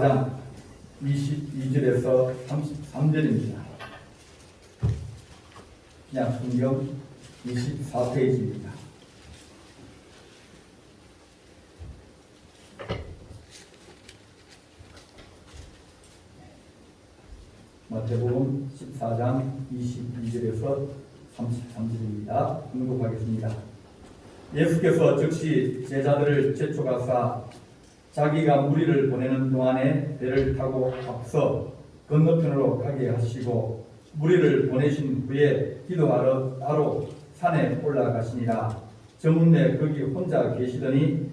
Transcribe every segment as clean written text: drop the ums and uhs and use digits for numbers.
14장 22절에서 33절입니다. 그냥 성경 24페이지입니다. 마태복음 14장 22절에서 33절입니다. 공독하겠습니다. 예수께서 즉시 제자들을 재촉하사 자기가 무리를 보내는 동안에 배를 타고 앞서 건너편으로 가게 하시고 무리를 보내신 후에 기도하러 따로 산에 올라가시니라. 저문에 거기 혼자 계시더니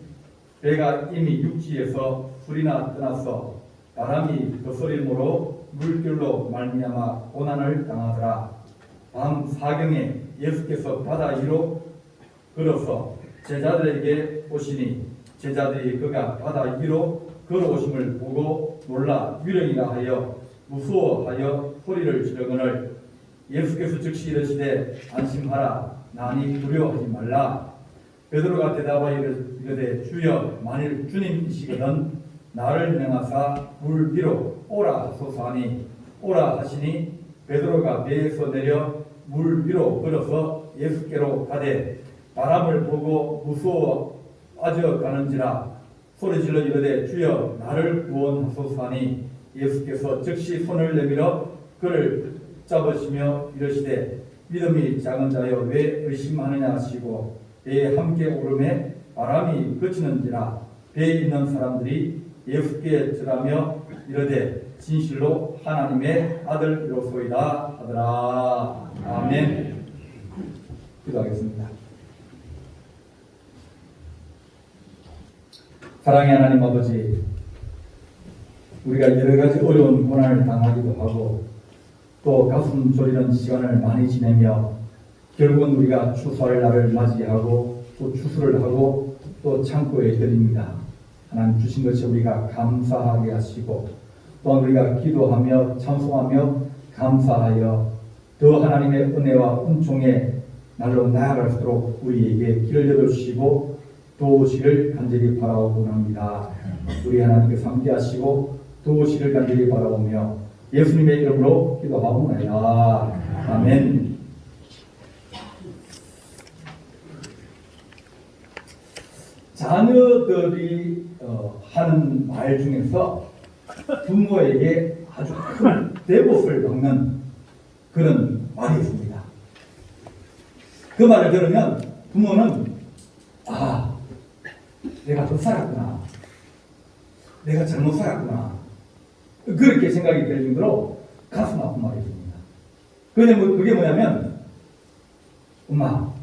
배가 이미 육지에서 풀이나 떠나서 바람이 거스림으로 물결로 말미암아 고난을 당하더라. 밤 사경에 예수께서 바다 위로 걸어서 제자들에게 오시니 제자들이 그가 바다 위로 걸어오심을 보고 놀라 유령이라 하여 무서워하여 소리를 지르거늘 예수께서 즉시 이르시되 안심하라 나니 두려워하지 말라. 베드로가 대답하여 이르되 주여 만일 주님이시거든 나를 명하사 물 위로 오라 하소서하니 오라 하시니 베드로가 배에서 내려 물 위로 걸어서 예수께로 가되 바람을 보고 무서워 빠져가는지라 소리질러 이르되 주여 나를 구원하소서하니 예수께서 즉시 손을 내밀어 그를 붙잡으시며 이르시되 믿음이 작은 자여 왜 의심하느냐 하시고 배에 함께 오르매 바람이 그치는지라 배에 있는 사람들이 예수께 절하며 이르되 진실로 하나님의 아들이로소이다 하더라. 아멘. 기도하겠습니다. 사랑의 하나님 아버지, 우리가 여러 가지 어려운 고난을 당하기도 하고 또 가슴 졸이는 시간을 많이 지내며 결국은 우리가 추수할 날을 맞이하고 또 추수를 하고 또 창고에 들입니다. 하나님 주신 것이 우리가 감사하게 하시고 또한 우리가 기도하며 찬송하며 감사하여 더 하나님의 은혜와 은총의 날로 나아갈수록 우리에게 길을 열어주시고 도우시를 간절히 바라오곤 합니다. 우리 하나님께서 함께 하시고 도우시를 간절히 바라오며 예수님의 이름으로 기도하옵나이다. 아멘. 자녀들이 하는 말 중에서 부모에게 아주 큰 대못을 박는 그런 말이 있습니다. 그 말을 들으면 부모는 내가 더 살았구나, 내가 잘못 살았구나, 그렇게 생각이 들 정도로 가슴 아픈 말이 있습니다. 그게 뭐냐면 엄마,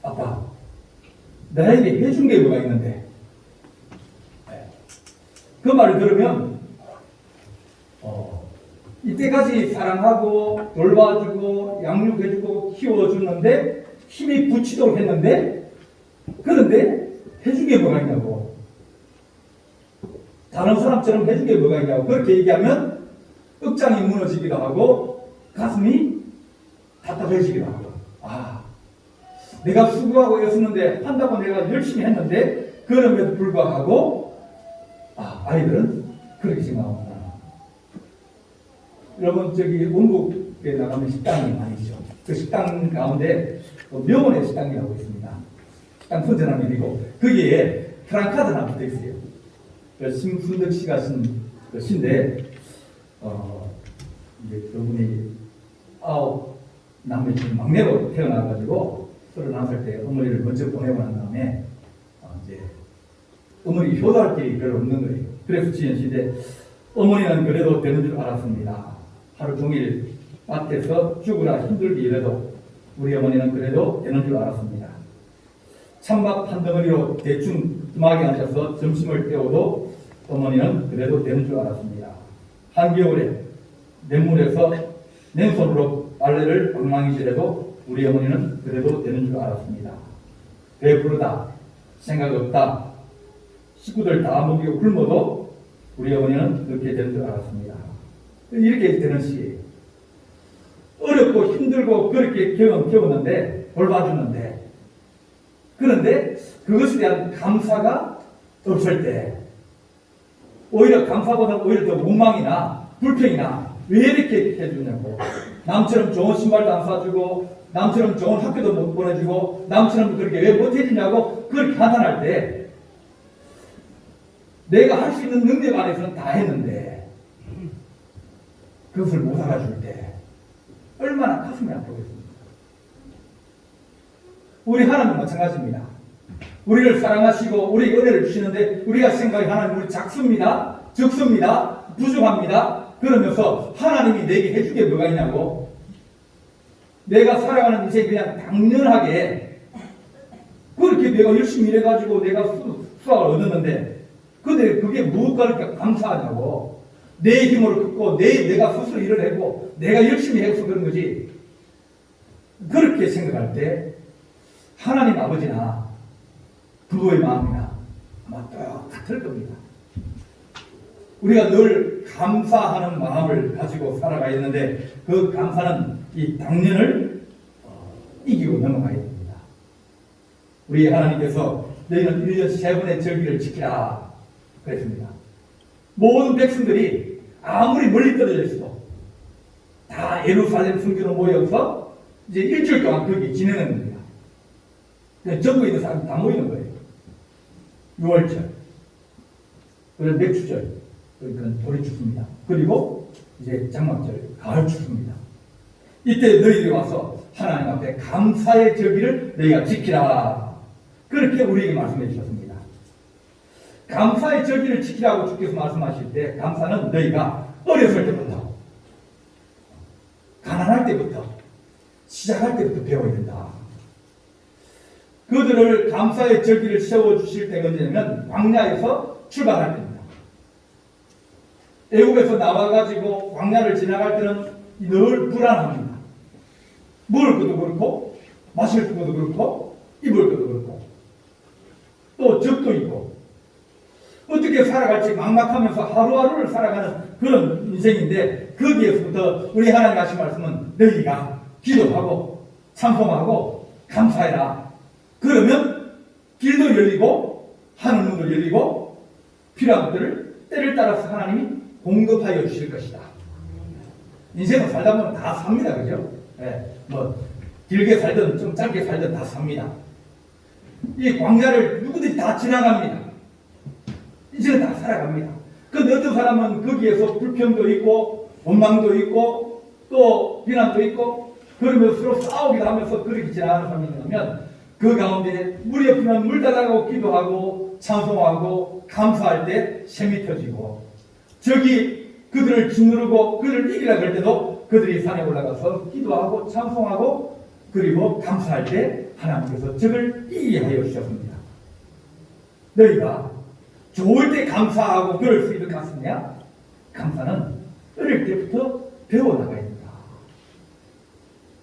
아빠 나에게 해준 게 뭐가 있는데, 그 말을 들으면 이때까지 사랑하고 돌봐주고 양육해주고 키워주는데 힘이 붙이도록 했는데, 그런데 해준 게 뭐가 있냐고, 다른 사람처럼 해준 게 뭐가 있냐고 그렇게 얘기하면 억장이 무너지기도 하고 가슴이 답답해지기도 하고, 내가 수고하고 애쓰는데 한다고 내가 열심히 했는데 그럼에도 불구하고 아이들은 그렇게 생각합니다. 여러분 저기 원국에 나가면 식당이 많이 있죠. 그 식당 가운데 명원의 식당이라고 있습니다. 식당 선전하는 일이고 거기에 프랑카드 하나 붙어 있어요. 심순덕 씨가 쓴 시인데 이제 그분이 9남매 중 막내로 태어나가지고 31살 때 어머니를 먼저 보내고 난 다음에 이제 어머니 효도할 게 별로 없는 거예요. 그래서 지은 시인데 어머니는 그래도 되는 줄 알았습니다. 하루 종일 밭에서 죽으라 힘들게 일해도 우리 어머니는 그래도 되는 줄 알았습니다. 찬밥 한 덩어리로 대충 뜸하게 앉아서 점심을 때워도 어머니는 그래도 되는 줄 알았습니다. 한겨울에 맨물에서 맨손으로 빨래를 엉망이질해도 우리 어머니는 그래도 되는 줄 알았습니다. 배부르다, 생각 없다, 식구들 다 먹이고 굶어도 우리 어머니는 그렇게 되는 줄 알았습니다. 이렇게 되는 시예요. 어렵고 힘들고 그렇게 키웠는데 돌봐주는데, 그런데 그것에 대한 감사가 없을 때 오히려 감사보다 오히려 더 원망이나 불평이나 왜 이렇게 해주냐고. 남처럼 좋은 신발도 안 사주고 남처럼 좋은 학교도 못 보내주고 남처럼 그렇게 왜 못해주냐고 그렇게 판단할 때 내가 할 수 있는 능력 안에서는 다 했는데 그것을 못 알아줄 때 얼마나 가슴이 아프겠습니까? 우리 하나님 마찬가지입니다. 우리를 사랑하시고 우리에게 은혜를 주시는데 우리가 생각해 하나님 우리 작습니다. 적습니다. 부족합니다. 그러면서 하나님이 내게 해준 게 뭐가 있냐고. 내가 살아가는 인생이 그냥 당연하게 그렇게 내가 열심히 일해가지고 내가 수학을 얻었는데 근데 그게 무엇과 그렇게 감사하냐고. 내 힘으로 걷고 내가 스스로 일을 했고 내가 열심히 해서 그런 거지. 그렇게 생각할 때 하나님 아버지나 부모의 마음이나 아마 똑같을 겁니다. 우리가 늘 감사하는 마음을 가지고 살아가야 되는데 그 감사는 이 당연을 이기고 넘어가야 됩니다. 우리 하나님께서 너희는 1년 3번의 절기를 지키라 그랬습니다. 모든 백성들이 아무리 멀리 떨어져 있어도 다 예루살렘 성전으로 모여서 이제 일주일 동안 거기 지내는 겁니다. 전국에 있는 사람이 다 모이는 거예요. 6월절, 그리고 맥주절, 그러니까 돌이 죽습니다. 그리고 이제 장막절, 가을 죽습니다. 이때 너희들이 와서 하나님 앞에 감사의 절기를 너희가 지키라. 그렇게 우리에게 말씀해 주셨습니다. 감사의 절기를 지키라고 주께서 말씀하실 때 감사는 너희가 어렸을 때부터 가난할 때부터 시작할 때부터 배워야 된다. 그들을 감사의 절기를 세워주실 때가 언제냐면 광야에서 출발할 때입니다. 애국에서 나와가지고 광야를 지나갈 때는 늘 불안합니다. 먹을 것도 그렇고 마실 것도 그렇고 입을 것도 그렇고 또 적도 있고 어떻게 살아갈지 막막하면서 하루하루를 살아가는 그런 인생인데 거기에서부터 우리 하나님 하신 말씀은 너희가 기도하고 찬송하고 감사해라. 그러면 길도 열리고 하늘문도 열리고 필요한 것들을 때를 따라서 하나님이 공급하여 주실 것이다. 인생은 살다 보면 다 삽니다. 그죠? 네, 뭐 길게 살든 좀 짧게 살든 다 삽니다. 이 광야를 누구든지 다 지나갑니다. 이제는 다 살아갑니다. 근데 어떤 사람은 거기에서 불평도 있고 원망도 있고 또 비난도 있고 그러면서 서로 싸우기도 하면서 그렇게 지나가는 사람이 있냐면 그 가운데 물이 없으면 물 달라고 기도하고 찬송하고 감사할 때 샘이 터지고 저기 그들을 짓누르고 그들을 이기려고 할 때도 그들이 산에 올라가서 기도하고 찬송하고 그리고 감사할 때 하나님께서 적을 이기게 하여 주셨습니다. 너희가 좋을 때 감사하고 그럴 수 있는 것 같으냐? 감사는 어릴 때부터 배워나가야 된다.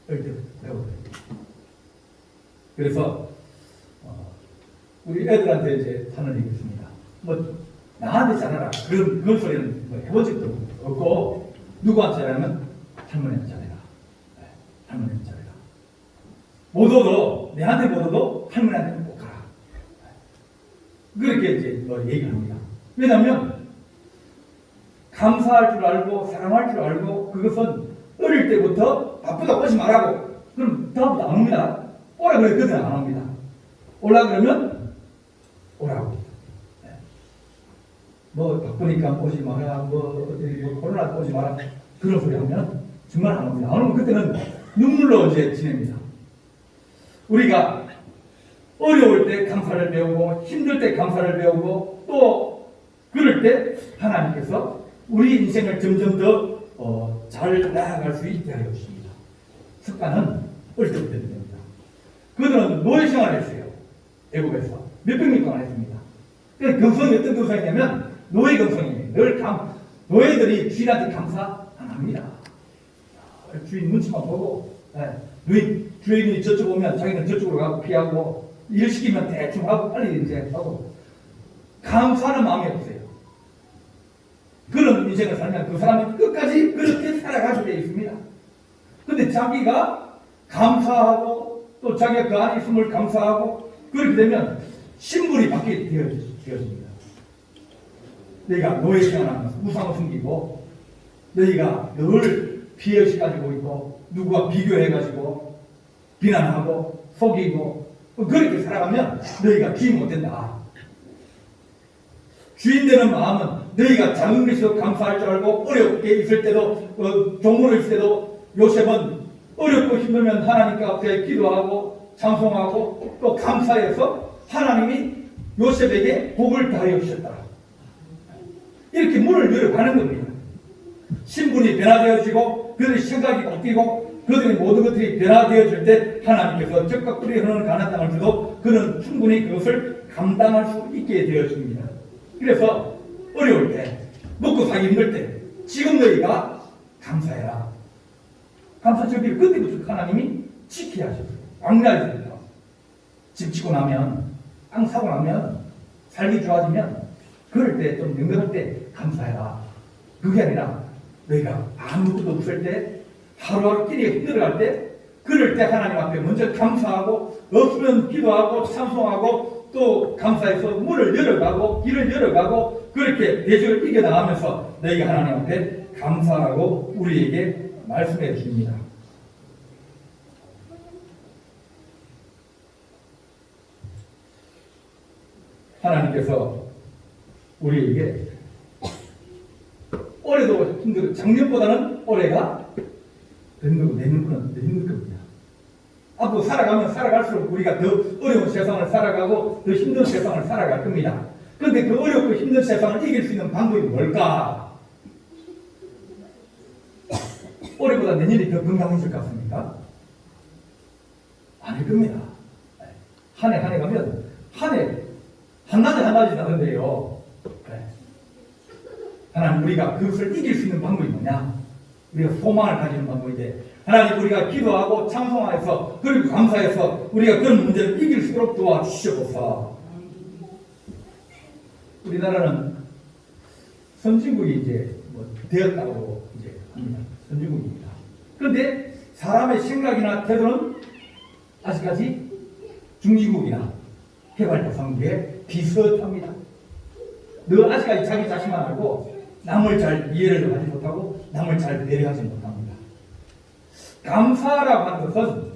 어릴 때부터 배워나가야 된다. 그래서 우리 애들한테 이제 하는 얘기 있습니다. 뭐 나한테 잘하라 그런 소리는 뭐 해본 적도 없고 누구한테 잘하면 할머니한테 잘해라. 네, 할머니한테 잘해라. 못 얻어 내한테 못 얻어 할머니한테 꼭 가라. 네. 그렇게 이제 뭐 얘기를 합니다. 왜냐하면 감사할 줄 알고 사랑할 줄 알고 그것은 어릴 때부터 바쁘다 오지 말라고 그럼 다음부터 안 옵니다. 오라 그랬거든 안 옵니다. 오라 그러면 오라고. 네. 뭐 바쁘니까 오지 마라. 뭐 어디 뭐 코로나 오지 마라. 그런 소리 하면 정말 안 옵니다. 안 오면 그때는 눈물로 이제 지냅니다. 우리가 어려울 때 감사를 배우고 힘들 때 감사를 배우고 또 그럴 때 하나님께서 우리 인생을 점점 더 잘 나아갈 수 있게 하여 주십니다. 습관은 어릴 때부터 됩니다. 그들은 노예 생활을 했어요. 애국에서 몇백 년 동안 했습니다. 그 근성이 어떤 근성이냐면 노예 근성이에요. 늘 노예들이 주인한테 감사 안 합니다. 주인 눈치만 보고 주인이 저쪽 오면 자기는 저쪽으로 가고 피하고 일 시키면 대충 하고 빨리 이제 하고 감사하는 마음이 없어요. 그런 인생을 살면 그 사람은 끝까지 그렇게 살아가게 되어 있습니다. 근데 자기가 감사하고 또 자기가 그 안에 있음을 감사하고 그렇게 되면 신분이 바뀌게 되어집니다. 너희가 노예 생활하면서 우상을 숨기고 너희가 늘 피해의식 가지고 있고 누구와 비교해가지고 비난하고 속이고 그렇게 살아가면 너희가 주인 못된다. 주인 되는 마음은 너희가 작은 것에도 감사할 줄 알고 어렵게 있을 때도 종으로 있을 때도 요셉은 어렵고 힘들면 하나님께 앞에 기도하고 찬송하고 또 감사해서 하나님이 요셉에게 복을 다하여 주셨다. 이렇게 문을 열어가는 겁니다. 신분이 변화되어지고 그들의 생각이 바뀌고 그들의 모든 것들이 변화되어질 때 하나님께서 적과 꿀이 흐르는 가나안 땅을 주도 그는 충분히 그것을 감당할 수 있게 되어집니다. 그래서 어려울 때 먹고 살기 힘들 때 지금 너희가 감사해라. 감사 절기를 그때부터 하나님이 지켜야 하셨어요. 왕래하셨습니다. 집 짓고 나면 땅 사고 나면 살기 좋아지면 그럴 때 좀 능력할 때 감사해라. 그게 아니라 너희가 아무것도 없을 때 하루하루 끼리 힘들어갈 때 그럴 때 하나님 앞에 먼저 감사하고 없으면 기도하고 찬송하고 또 감사해서 문을 열어가고 길을 열어가고 그렇게 대적을 이겨나가면서 너희가 하나님 앞에 감사하고 우리에게 말씀해 주십니다. 하나님께서 우리에게 올해도 힘들고 작년보다는 올해가 더 힘들고 내년보다는 더 힘들 겁니다. 앞으로 살아가면 살아갈수록 우리가 더 어려운 세상을 살아가고 더 힘든 세상을 살아갈 겁니다. 그런데 그 어렵고 힘든 세상을 이길 수 있는 방법이 뭘까? 올해보다 내년이 더 건강해질 것 같습니까? 아닐 겁니다. 한 해 한 해 가면 한 해 한낮에 다른데요. 하나님 우리가 그것을 이길 수 있는 방법이 뭐냐? 우리가 소망을 가지는 방법인데 하나님 우리가 기도하고 찬송하여서 그리고 감사해서 우리가 그런 문제를 이길 수 있도록 도와주시옵소서. 우리나라는 선진국이 이제 되었다고 이제 합니다. 선진국입니다. 그런데 사람의 생각이나 태도는 아직까지 중진국이나 개발도상국에 비슷합니다. 너 아직까지 자기 자신만 알고 남을 잘 이해를 하지 못하고 남을 잘 배려하지 못합니다. 감사라고 하는 것은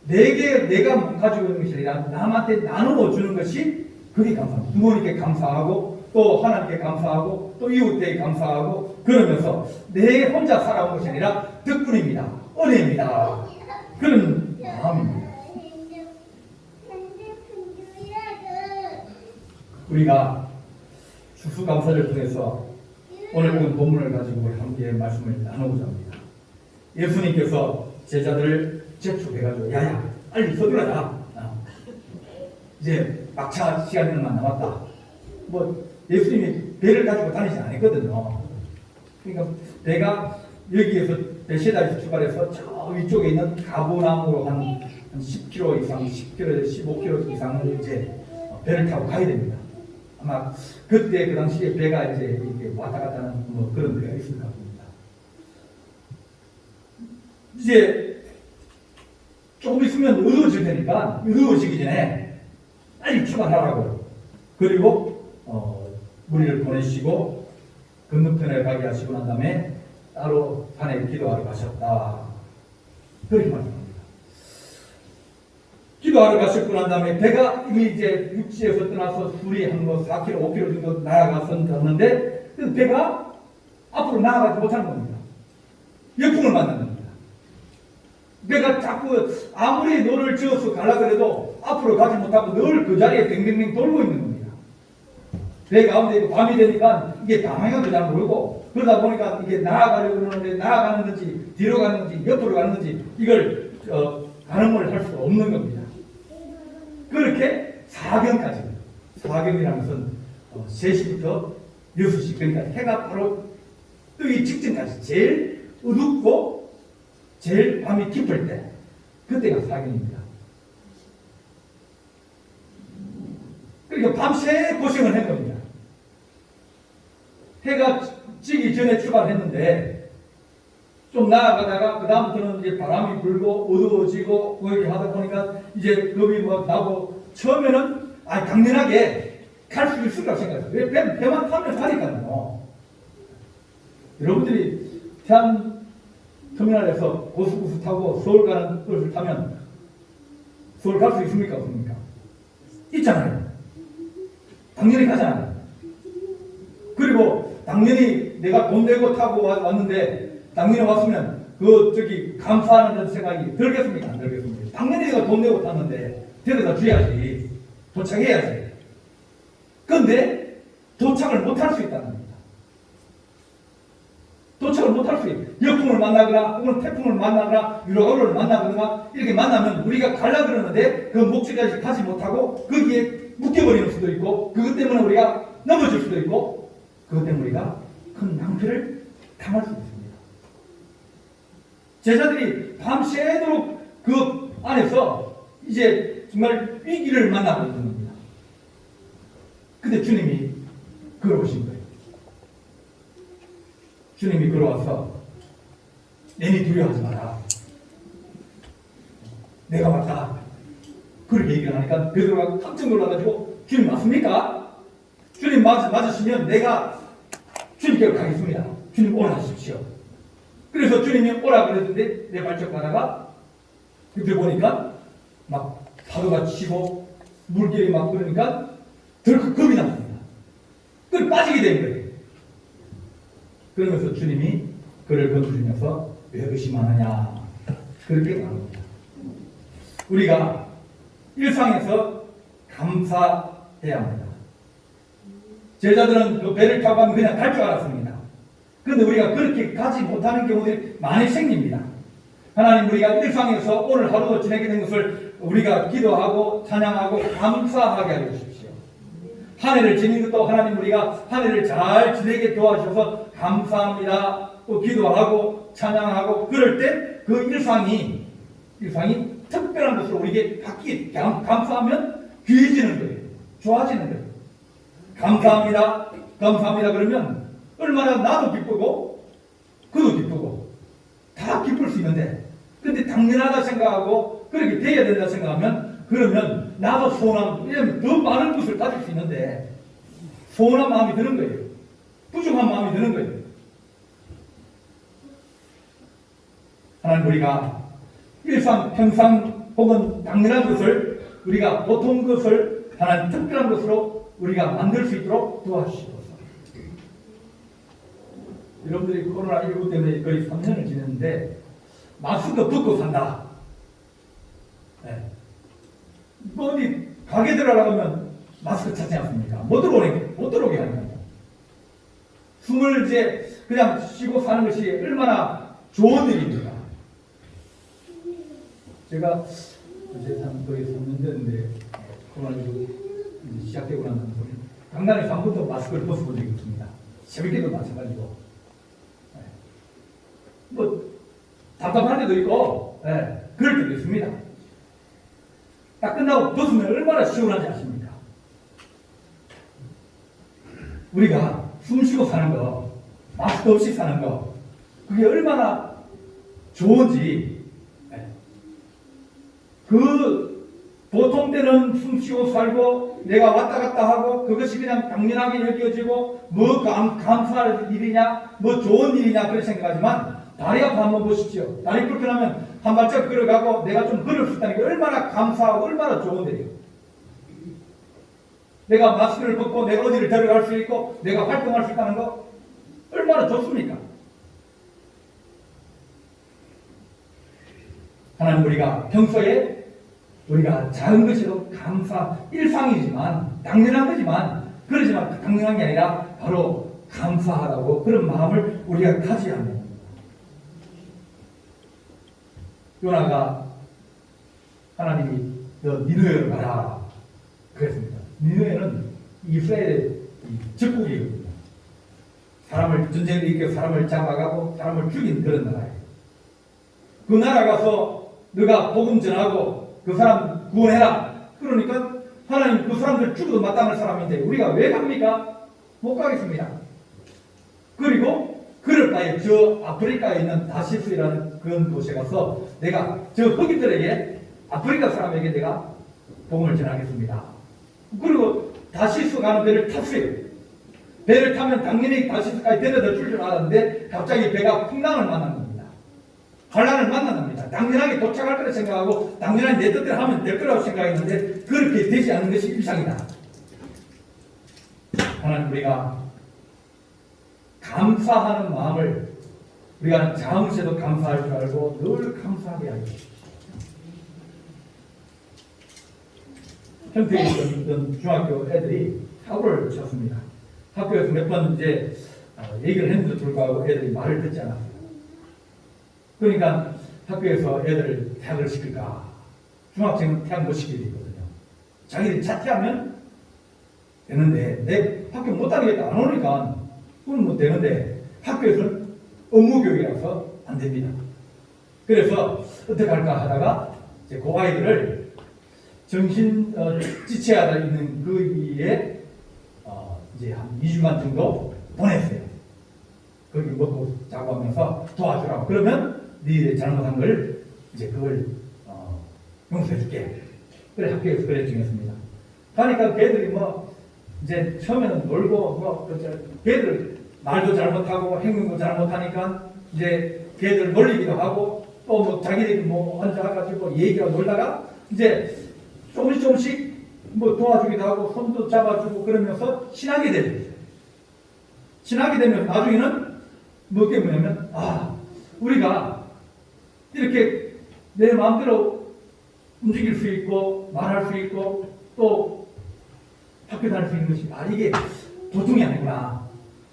내가 가지고 있는 것이 아니라 남한테 나누어 주는 것이 그게 감사합니다. 부모님께 감사하고 또 하나님께 감사하고 또 이웃에게 감사하고 그러면서 내 혼자 살아온 것이 아니라 덕분입니다. 은혜입니다. 그런 마음입니다. 우리가 추수감사를 통해서 오늘 본 본문을 가지고 함께 말씀을 나누고자 합니다. 예수님께서 제자들을 재촉해가지고 야야 빨리 서둘러라. 이제 막차 시간이 얼마 남았다. 예수님이 배를 가지고 다니진 않았거든요. 그러니까 배가 여기에서 베세다에서 출발해서 저 위쪽에 있는 가보나무로 한 10km 이상, 10km, 15km 이상을 이제 배를 타고 가야 됩니다. 아마 그때 그 당시에 배가 이제 이렇게 왔다 갔다 하는 그런 배가 있을 것 같습니다. 이제 조금 있으면 어두워질 테니까 어두워지기 전에 빨리 출발하라고. 그리고 무리를 보내시고 건너편에 가게 하시고 난 다음에 따로 산에 기도하러 가셨다. 그렇게 말합니다. 기도하러 가셨고 난 다음에 배가 이미 이제 육지에서 떠나서 술이 한 4km, 5km 정도 나아갔었는데 그 배가 앞으로 나아가지 못하는 겁니다. 역풍을 만난 겁니다. 배가 자꾸 아무리 노를 지어서 가려고 해도 앞으로 가지 못하고 늘 그 자리에 뱅뱅뱅 돌고 있는 겁니다. 배 가운데 밤이 되니까 이게 방향도 잘 모르고 그러다 보니까 이게 나아가려고 그러는데 나아가는 건지 뒤로 가는 건지 옆으로 가는 건지 이걸 가늠을 할 수가 없는 겁니다. 그렇게 4경까지, 4경이라는 것은 3시부터 6시, 그러니까 해가 바로 뜨기 직전까지 제일 어둡고 제일 밤이 깊을 때, 그때가 4경입니다. 그러니까 밤새 고생을 한 겁니다. 해가 지기 전에 출발했는데 좀 나아가다가 그 다음부터는 이제 바람이 불고 어두워지고 그렇게 하다 보니까 이제 겁이 나고 처음에는 당연하게 갈 수 있을까 생각해요. 왜? 배만 타면 가니까요. 여러분들이 태안 터미널에서 고속버스 타고 서울 가는 버스를 타면 서울 갈 수 있습니까? 없습니까? 있잖아요. 당연히 가잖아요. 그리고 당연히 내가 돈 내고 타고 왔는데 당연히 왔으면 감사하는 생각이 들겠습니까? 안 들겠습니까? 당연히 내가 돈 내고 탔는데 데려다 줘야지. 도착해야지. 그런데 도착을 못할 수 있다는 겁니다. 도착을 못할 수 있어요. 역풍을 만나거나 혹은 태풍을 만나거나 유로가루를 만나거나 이렇게 만나면 우리가 가려고 그러는데 그 목적지까지 가지 못하고 거기에 묶여버리는 수도 있고 그것 때문에 우리가 넘어질 수도 있고 그것 때문에 우리가 큰 낭패를 당할 수 있습니다. 제자들이 밤새도록 그 안에서 이제 정말 위기를 만나고 있는 겁니다. 근데 주님이 걸어오신 거예요. 주님이 걸어와서 내니 두려워하지 마라. 내가 왔다. 그렇게 얘기를 하니까 베드로가 깜짝 놀라가지고 주님 맞습니까? 주님 맞으시면 내가 주님께 가겠습니다. 주님 오라 하십시오. 그래서 주님이 오라 그랬는데 내 발짝바다가 그때 보니까 막 파도가 치고 물결이 막 그러니까 덜컥 겁이 났습니다. 그걸 빠지게 된 거예요. 그러면서 주님이 그를 건드리면서 왜 의심하느냐 그렇게 말합니다. 우리가 일상에서 감사해야 합니다. 제자들은 그 배를 타고 가면 그냥 갈 줄 알았습니다. 그런데 우리가 그렇게 가지 못하는 경우들이 많이 생깁니다. 하나님 우리가 일상에서 오늘 하루도 지내게 된 것을 우리가 기도하고 찬양하고 감사하게 하여 주십시오. 한 해를 지낸 것도 하나님 우리가 한 해를 잘 지내게 도와주셔서 감사합니다. 또 기도하고 찬양하고 그럴 때 그 일상이 특별한 것으로 우리에게 감사하면 귀해지는 거예요. 좋아지는 거예요. 감사합니다. 감사합니다. 그러면 얼마나 나도 기쁘고 그도 기쁘고 다 기쁠 수 있는데 근데 당연하다 생각하고 그렇게 돼야 된다 생각하면 그러면 나도 서운함 이러면 더 많은 것을 가질 수 있는데 서운한 마음이 드는 거예요. 부족한 마음이 드는 거예요. 하나님 우리가 평상 혹은 당연한 것을 우리가 보통 것을 하나님 특별한 것으로 우리가 만들 수 있도록 도와주시옵소서. 여러분들이 코로나19 때문에 거의 3년을 지냈는데 마스크 벗고 산다. 네. 어디 가게 들어가면 마스크 찾지 않습니까? 못 들어오게 하는 거예요. 숨을 이제 그냥 쉬고 사는 것이 얼마나 좋은 일입니까? 제가 이제 거의 3년 됐는데 코로나19 시작되고 나서 강단에서 한 번도 마스크를 벗어본 적이 없습니다. 새벽에도 마찬가지고. 뭐 답답한 데도 있고 그럴 때도 있습니다. 딱 끝나고 벗으면 얼마나 시원한지 아십니까? 우리가 숨 쉬고 사는 거 마스크 없이 사는 거 그게 얼마나 좋은지 그 보통 때는 숨 쉬고 살고 내가 왔다 갔다 하고 그것이 그냥 당연하게 여겨지고 뭐 감사할 일이냐 뭐 좋은 일이냐 그렇게 생각하지만 다리 앞 한번 보십시오. 다리 불편하면 한 발짝 걸어가고 내가 좀 걸을 수 있다는 게 얼마나 감사하고 얼마나 좋은데요. 내가 마스크를 벗고 내가 어디를 데려갈 수 있고 내가 활동할 수 있다는 거 얼마나 좋습니까? 하나님 우리가 평소에 우리가 작은 것에도 일상이지만 당연한 거지만 그러지만 당연한 게 아니라 바로 감사하다고 그런 마음을 우리가 가져야 합니다. 요나가 하나님이 너 니느웨로 가라 그랬습니다. 니느웨는 이스라엘의 적국이거든요. 전쟁을 일으켜 사람을 잡아가고 사람을 죽인 그런 나라예요. 그 나라 가서 너가 복음 전하고 그 사람 구원해라. 그러니까 하나님 그 사람들 죽어도 마땅할 사람인데 우리가 왜 갑니까? 못 가겠습니다. 그리고 그럴 바에 저 아프리카에 있는 다시스라는 그런 곳에 가서 내가 저 흑인들에게 아프리카 사람에게 내가 복음을 전하겠습니다. 그리고 다시스 가는 배를 탔어요. 배를 타면 당연히 다시스까지 데려다 줄 줄 알았는데 갑자기 배가 풍랑을 만난 겁니다. 환란을 만난 겁니다. 당연하게 도착할 거라 생각하고 당연히 내 뜻대로 하면 될 거라고 생각했는데 그렇게 되지 않는 것이 일상이다. 하나님, 우리가 감사하는 마음을 우리가 잠시에도 감사할 줄 알고 늘 감사하게 하여 주십시오. 현태에 있던 중학교 애들이 사고를 쳤습니다. 학교에서 몇 번 이제 얘기를 했는데도 불구하고 애들이 말을 듣지 않았어요. 그러니까 학교에서 애들을 퇴학을 시킬까? 중학생은 퇴학 못 시키게 되거든요. 자기들이 자퇴하면 되는데 내 학교 못 다니겠다 안 오니까 그건 뭐 되는데 학교에서는 업무교육이라서 안 됩니다. 그래서 어떻게 할까 하다가 이제 그 아이들을 정신 지체하다 있는 그 위에 이제 한 2주간 정도 보냈어요. 거기 먹고 자고 하면서 도와주라고. 그러면 네 잘못한 걸 이제 그걸 용서해줄게. 그래 학교에서 그래 정했습니다. 가니까 걔들이 뭐 이제 처음에는 놀고 뭐 걔들 말도 잘못하고 행동도 잘못하니까 이제 걔들 놀리기도 하고 또 뭐 자기들이 뭐 앉아가지고 얘기하고 놀다가 이제 조금씩 뭐 도와주기도 하고 손도 잡아주고 그러면서 친하게 되죠. 친하게 되면 나중에는 뭐게 뭐냐면 우리가 이렇게 내 마음대로 움직일 수 있고 말할 수 있고 또 학교 다닐 수 있는 것이 이게 보통이 아니구나.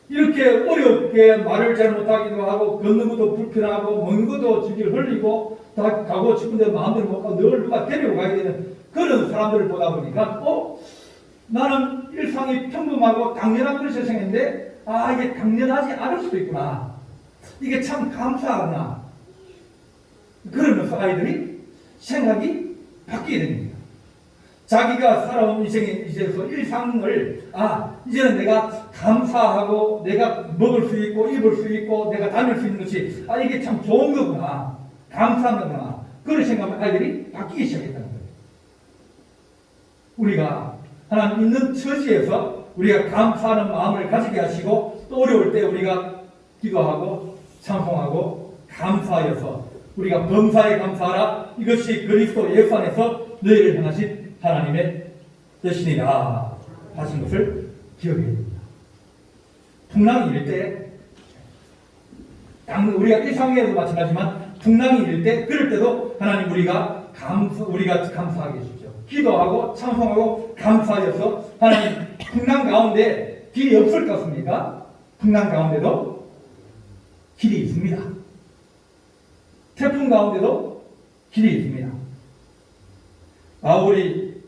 이렇게 어렵게 말을 잘못하기도 하고 걷는 것도 불편하고 먹는 것도 질질 흘리고 다 가고 싶은데 마음대로 못 가고 늘 누가 데려가야 되는 그런 사람들을 보다 보니까 나는 일상이 평범하고 당연한 것이 생겼는데 이게 당연하지 않을 수도 있구나. 이게 참 감사하구나. 그러면서 아이들이 생각이 바뀌게 됩니다. 자기가 살아온 인생에 이제서 일상을 이제는 내가 감사하고 내가 먹을 수 있고 입을 수 있고 내가 다닐 수 있는 것이 이게 참 좋은 거구나. 감사한 거구나. 그런 생각을 아이들이 바뀌기 시작했다는 거예요. 우리가 하나님 있는 처지에서 우리가 감사하는 마음을 가지게 하시고 또 어려울 때 우리가 기도하고 찬송하고 감사하여서 우리가 범사에 감사하라. 이것이 그리스도 예수 안에서 너희를 향하신 하나님의 뜻이니라 하신 것을 기억해야 됩니다. 풍랑이 일 때 우리가 일상에도 마찬가지지만 풍랑이 일 때 그럴 때도 하나님 우리가 감사하게 해주십시오. 기도하고 찬송하고 감사하여서 하나님 풍랑 가운데 길이 없을 것 같습니까? 풍랑 가운데도 길이 있습니다. 태풍 가운데도 길이 있습니다. 바울이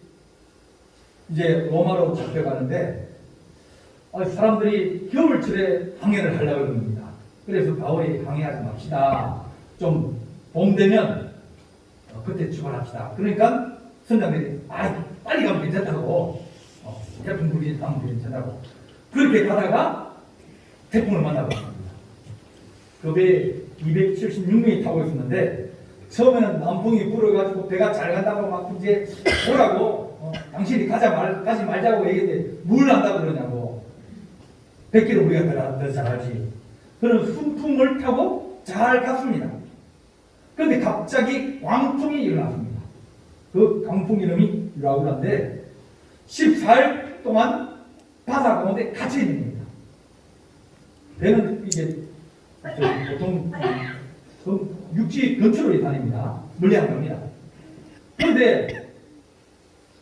이제 로마로 잡혀가는데 사람들이 겨울철에 항해를 하려고 합니다. 그래서 바울이 항해하지 맙시다. 좀 봄 되면 그때 출발합시다. 그러니까 선장들이 빨리 가면 괜찮다고 태풍 불이 나면 괜찮다고 그렇게 가다가 태풍을 만나고 있습니다. 그 배에 276명이 타고 있었는데 처음에는 남풍이 불어가지고 배가 잘 간다고 막 이제 뭐라고 당신이 가지 말자고 얘기했는데 뭘 안다고 그러냐고. 100km 우리가 더 잘하지. 그런 순풍을 타고 잘 갔습니다. 그런데 갑자기 광풍이 일어났습니다. 그 광풍 이름이 라우라인데 14일 동안 바다 가운데 갇혀 있는 겁니다. 배는 이게 보통 육지 근처로 다닙니다. 멀리 안 갑니다. 그런데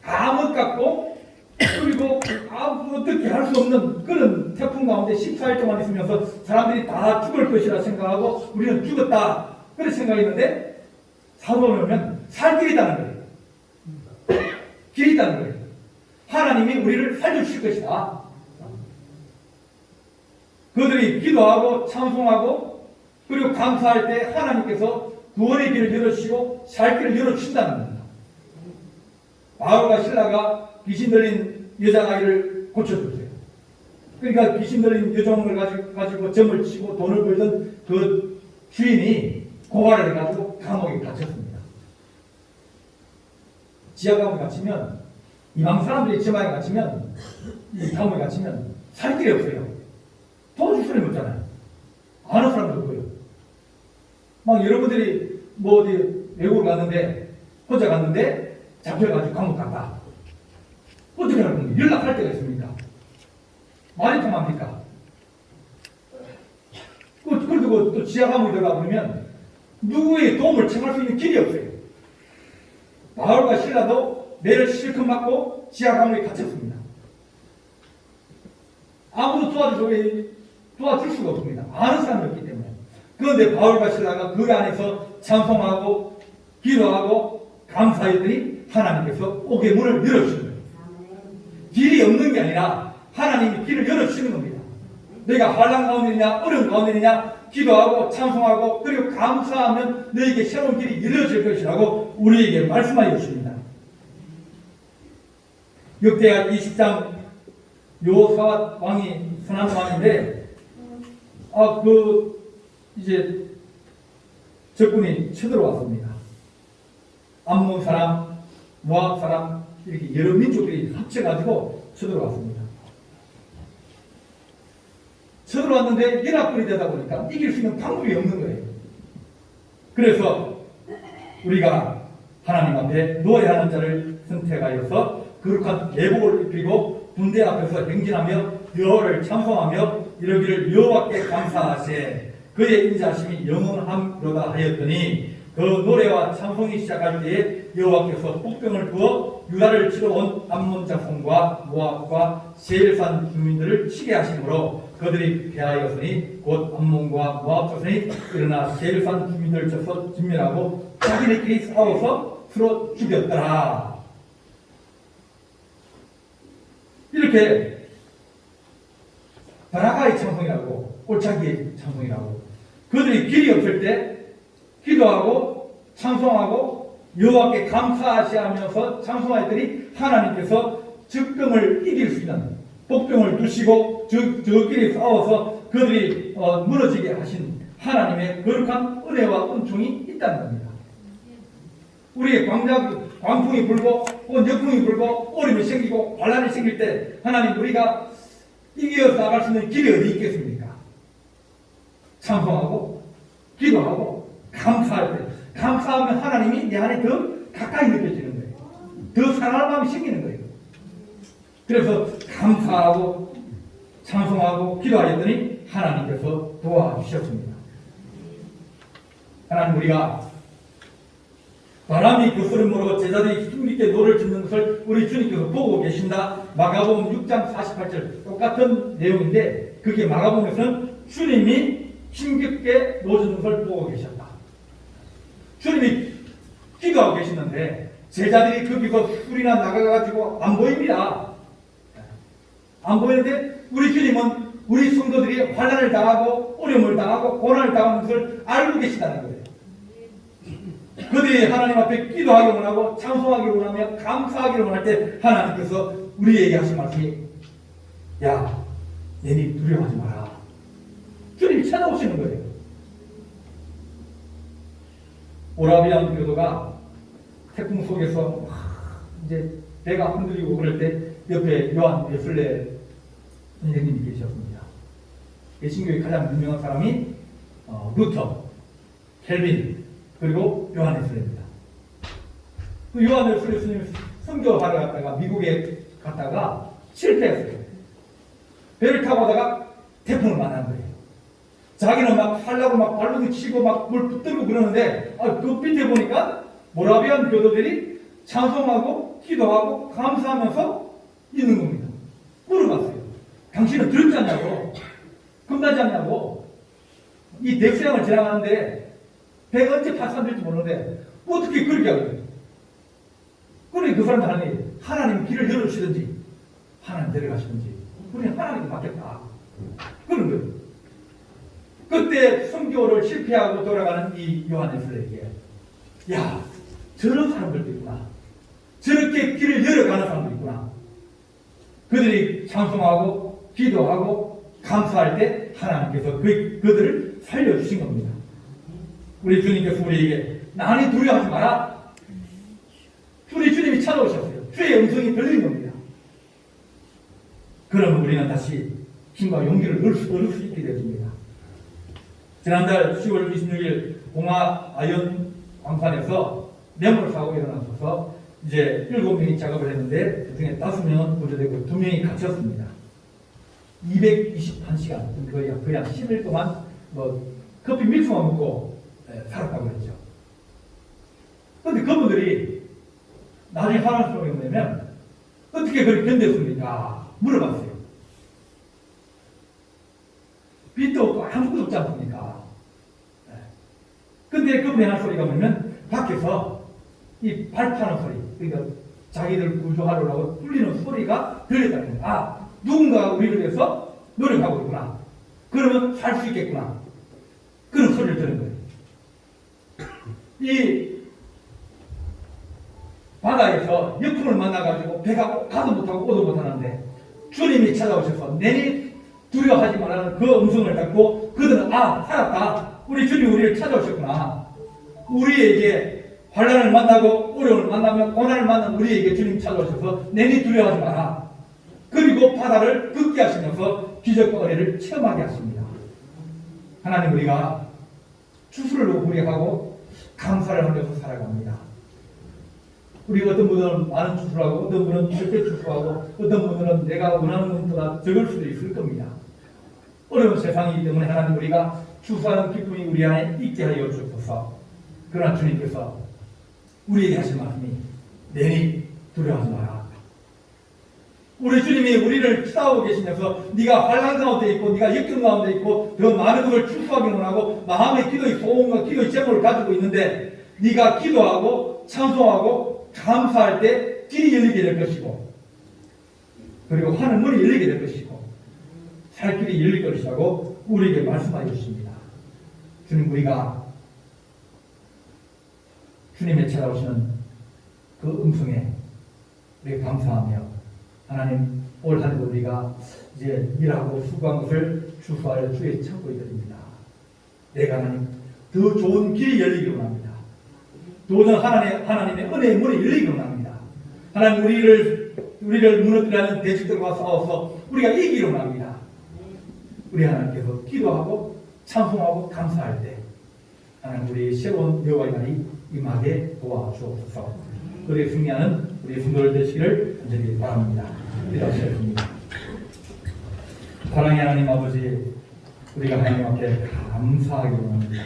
감옥 같고 그리고 어떻게 할 수 없는 그런 태풍 가운데 14일 동안 있으면서 사람들이 다 죽을 것이라 생각하고 우리는 죽었다 그런 생각했는데 사도를 보면 살 길이 있다는 거예요. 길이 있다는 거예요. 하나님이 우리를 살려주실 것이다. 그들이 기도하고 찬송하고 그리고 감사할 때 하나님께서 구원의 길을 열어주시고 살 길을 열어주신다는 겁니다. 바울과 신라가 귀신 들린 여자아이를 고쳐줬어요. 그러니까 귀신 들린 여종을 가지고 점을 치고 돈을 벌던 그 주인이 고발을 해가지고 감옥에 갇혔습니다. 지하 감옥에 갇히면 이방 사람들이 지마에 갇히면, 이 감옥에 갇히면 살 길이 없어요. 도와줄 사람이 없잖아요. 아는 사람도 없고요. 막 여러분들이 뭐 어디 외국을 갔는데, 혼자 갔는데 잡혀가지고 감옥 갔다. 어떻게 하는 겁니까? 연락할 때가 있습니까? 말이 통합니까? 그리고 또 지하 감옥에 들어가 보면 누구의 도움을 청할 수 있는 길이 없어요. 바울과 실라도 매를 실컷 맞고 지하 감옥에 갇혔습니다. 아무도 도와줄 수가 없습니다. 아는 사람이 없기 때문에. 그런데 바울과 실라가 그 안에서 찬송하고 기도하고 감사했더니 하나님께서 옥의 문을 열어주시는 거예요. 길이 없는 게 아니라 하나님이 길을 열어주시는 겁니다. 너희가 환난 가운데냐 어려운 가운데냐 기도하고 찬송하고 그리고 감사하면 너희에게 새로운 길이 열려질 것이라고 우리에게 말씀하여 주십니다. 역대하 20장 여호사밧 왕이 선한 왕인데 이제 적군이 쳐들어왔습니다. 암몬 사람, 모압 사람 이렇게 여러 민족들이 합쳐가지고 쳐들어왔습니다. 쳐들어왔는데 연합군이 되다 보니까 이길 수 있는 방법이 없는 거예요. 그래서 우리가 하나님 앞에 노래하는 자를 선택하여서 거룩한 예복을 입히고 군대 앞에서 행진하며 여호와를 찬송하며 이러기를 여호와께 감사하세 그의 인자하심이 영원함이로다 하였더니 그 노래와 찬송이 시작할 때에 여호와께서 복병을 부어 유다를 치러 온 암몬 자손과 모압과 세일산 주민들을 치게 하심으로 그들이 패하였으니 곧 암몬과 모압 자손이 일어나 세일산 주민들을 쳐서 진멸하고 자기네끼리 싸워서 서로 죽였더라. 이렇게 바라가의 찬송이라고 올차기의 찬송이라고 그들이 길이 없을 때 기도하고 찬송하고 여호와께 감사하시하면서 찬송하였더니 하나님께서 적병을 이길 수 있는 복병을 두시고 저끼리 싸워서 그들이 무너지게 하신 하나님의 거룩한 은혜와 은총이 있다는 겁니다. 우리의 광풍이 불고 역풍이 불고 어려움이 생기고 환난이 생길 때 하나님 우리가 이겨서 나갈 수 있는 길이 어디 있겠습니까? 찬송하고 기도하고 감사할 때 감사하면 하나님이 내 안에 더 가까이 느껴지는 거예요. 더 사랑하는 마음이 생기는 거예요. 그래서 감사하고 찬송하고 기도하였더니 하나님께서 도와주셨습니다. 하나님 우리가 바람이 그 소리 모르고 제자들이 힘있게 노를 짓는 것을 우리 주님께서 보고 계신다. 마가복음 6장 48절 똑같은 내용인데 그게 마가복음에서는 주님이 힘겹게 노 짓는 것을 보고 계셨다. 주님이 기도하고 계시는데 제자들이 거기서 술이나 나가가지고 안 보입니다. 안 보이는데 우리 주님은 우리 성도들이 환난을 당하고 어려움을 당하고 고난을 당하는 것을 알고 계시다는 거예요. 그들이 하나님 앞에 기도하기 원하고 찬송하기 원하며 감사하기를 원할 때 하나님께서 우리에게 하신 말씀이 야, 너희 두려워하지 마라. 주님이 찾아오시는 거예요. 오라비안 교도가 태풍 속에서 이제 배가 흔들리고 그럴 때 옆에 요한 웨슬레 선생님이 계셨습니다. 개신교의 가장 유명한 사람이 루터, 켈빈 그리고 요한 웨슬레입니다. 그 요한 웨슬레 스님이 선교하러 갔다가 미국에 갔다가 실패했어요. 배를 타고 가다가 태풍을 만난 거예요. 자기는 막 하려고 막 발로도 치고 막 물 붙들고 그러는데 그 밑에 보니까 모라비안 교도들이 찬송하고 기도하고 감사하면서 있는 겁니다. 물어봤어요. 당신은 두렵지 않냐고? 겁나지 않냐고? 이 덱스량을 지나가는데 배가 언제 파산될지 모르는데 어떻게 그렇게 하거든요. 그러니 그 사람들 하나님 길을 열어주시든지 하나님 데려가시든지 우리 하나님께 맡겼다. 그런 거예요. 그때 선교를 실패하고 돌아가는 이 요한 웨슬레에게 야, 저런 사람들도 있구나. 저렇게 길을 열어가는 사람도 있구나. 그들이 찬송하고 기도하고 감사할 때 하나님께서 그들을 살려주신 겁니다. 우리 주님께서 우리에게 나니 두려워하지 마라. 우리 주님이 찾아오셨어요. 주의 음성이 들리는 겁니다. 그러면 우리는 다시 힘과 용기를 얻을 수 있게 되어집니다. 지난달 10월 26일 봉화 아연 광산에서 뇌물 사고가 일어나서 이제 7명이 작업을 했는데 그중에 5명은 구조되고 2명이 갇혔습니다. 221시간, 거의 한 10일 동안 커피 밀수만 먹고 살았다고 그랬죠. 그런데 그분들이 나중에 화난스러운 게 뭐냐면 어떻게 그렇게 견뎠습니까? 물어봤어요. 빚도 없고 아무것도 없지 않습니까? 근데 그분이 하는 소리가 뭐냐면 밖에서 이 발파는 소리, 그러니까 자기들 구조하려고 뚫리는 소리가 들렸다는 거예요. 아, 누군가가 우리를 위해서 노력하고 있구나. 그러면 살 수 있겠구나. 그런 소리를 들은 거예요. 이 바다에서 역풍을 만나가지고 배가 가도 못하고 오도 못하는데 주님이 찾아오셔서 내니 두려워하지 말라는 그 음성을 듣고 그들은 아, 살았다. 우리 주님이 우리를 찾아오셨구나. 우리에게 환난을 만나고 어려움을 만나면 고난을 만난 우리에게 주님 찾아오셔서 내니 두려워하지 마라. 그리고 바다를 걷게 하시면서 기적과 은혜를 체험하게 하십니다. 하나님, 우리가 추수를 우리하고 감사를 하면서 살아갑니다. 우리 어떤 분은 많은 추수를 하고 어떤 분은 적게 추수하고 어떤 분은 내가 원하는 것보다 적을 수도 있을 겁니다. 어려운 세상이기 때문에 하나님, 우리가 추수하는 기쁨이 우리 안에 있게 하여 주옵소서. 그러나 주님께서 우리에게 하신 말씀이 내니 두려워하지 마라. 우리 주님이 우리를 치다하고 계시면서 네가 환난 가운데 있고 네가 역경 가운데 있고 더 많은 것을 추수하기 원하고 마음의 기도의 소원과 기도의 제목을 가지고 있는데 네가 기도하고 찬송하고 감사할 때 길이 열리게 될 것이고 그리고 하는 문이 열리게 될 것이고 살 길이 열릴 것이라고 우리에게 말씀하여 주십니다. 주님, 우리가 주님의 찾아오시는 그 음성에 우리가 감사하며 하나님, 올 한해도 우리가 이제 일하고 수고한 것을 추수하여 주의 창고에 드립니다. 내가 하나님 더 좋은 길이 열리기 원합니다. 도전 하나님의 은혜의 문이 열리기 원합니다. 하나님, 우리를 무너뜨리는 대적들과 싸워서 우리가 이기기 원합니다. 우리 하나님께서 기도하고 찬송하고 감사할 때 하나님, 우리 새로운 여호와의 날이 임하게 도와주옵소서. 그리에 승리하는 우리 성도들 되시기를 간절히 바랍니다. 기도하시겠습니다. 사랑의 하나님 아버지, 우리가 하나님 앞에 감사하기 원합니다.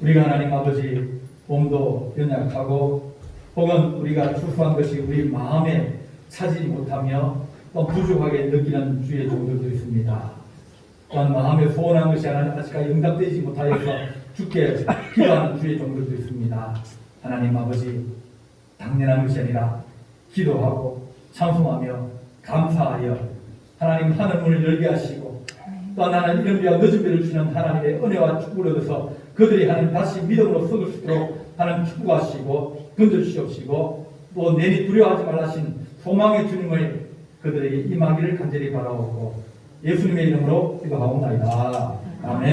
우리가 하나님 아버지 몸도 연약하고 혹은 우리가 추수한 것이 우리 마음에 차지지 못하며 또 부족하게 느끼는 주의 종들도 있습니다. 또한 마음에 소원한 것이 아직까지 응답되지 못하여서 죽게 기도하는 주의 종들도 있습니다. 하나님 아버지, 당연한 것이 아니라 기도하고 찬송하며 감사하여 하나님 하늘 문을 열게 하시고 또한 하나님 이런 비와 늦은 비를 주시는 하나님의 은혜와 축복을 얻어서 그들이 하나님 다시 믿음으로 썩을 수 있도록 하나님 축복하시고 건져주시옵시고 또 내니 두려워하지 말라신 소망의 주님을 그들에게 임하기를 간절히 바라옵고 예수님의 이름으로 기도하옵나이다. 아멘.